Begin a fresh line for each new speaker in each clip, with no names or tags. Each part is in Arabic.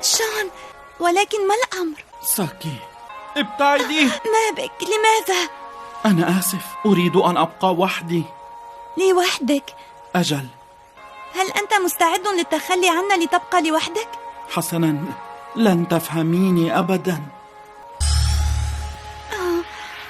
شون، ولكن ما الأمر؟
ساكي، ابتعدي.
ما بك؟ لماذا؟
أنا آسف، أريد أن أبقى وحدي.
لوحدك؟
أجل.
هل أنت مستعد للتخلي عنا لتبقى لوحدك؟
حسناً، لن تفهميني أبداً.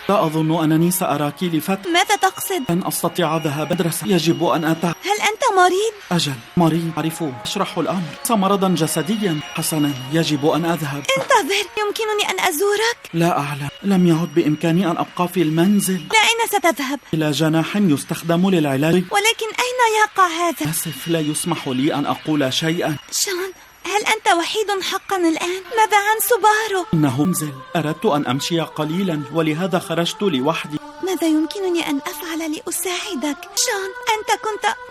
لا أظن أنني سأراكِ لفترة.
ماذا تقصد؟
لن أستطيع ذهاب مدرسة، يجب أن أتعب.
هل أنت مريض؟
أجل، مريض، أعرف، أشرح الأمر. مرضاً جسدياً. حسناً، يجب أن أذهب.
انتظر، يمكنني أن أزورك؟
لا أعلم، لم يعد بإمكاني أن أبقى في المنزل.
لأين ستذهب؟
إلى جناح يستخدم للعلاج.
ولكن أين يقع هذا؟
آسف، لا يسمح لي أن أقول شيئاً.
شون، هل أنت وحيد حقا الآن؟ ماذا عن سوبارو؟
إنه منزل، أردت أن أمشي قليلاً ولهذا خرجت لوحدي.
ماذا يمكنني أن أفعل لأساعدك؟ شون، أنت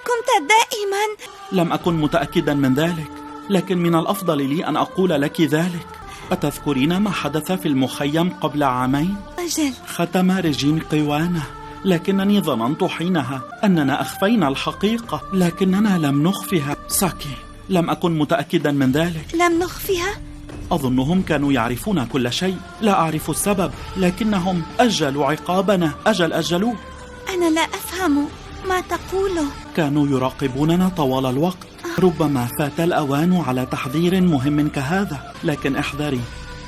كنت دائما.
لم أكن متأكدا من ذلك، لكن من الأفضل لي أن أقول لك ذلك. أتذكرين ما حدث في المخيم قبل عامين؟
أجل.
ختم ريجين قوانه، لكنني ظننت حينها أننا أخفينا الحقيقة، لكننا لم نخفها. ساكي، لم أكن متأكدا من ذلك.
لم نخفيها؟
أظنهم كانوا يعرفون كل شيء، لا أعرف السبب، لكنهم أجلوا عقابنا. أجلوه.
أنا لا أفهم ما تقوله.
كانوا يراقبوننا طوال الوقت. ربما فات الأوان على تحذير مهم كهذا، لكن احذري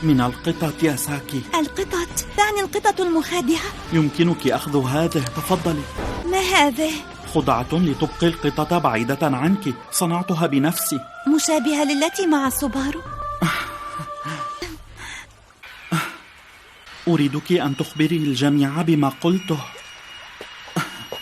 من القطط يا ساكي.
القطط؟ تعني القطط المخادعة؟
يمكنك أخذ هذه، تفضلي.
ما هذه؟
خدعة لتبقي القطط بعيدة عنك، صنعتها بنفسي.
مشابهة للتي مع سوبارو؟
أريدك أن تخبري الجميع بما قلته.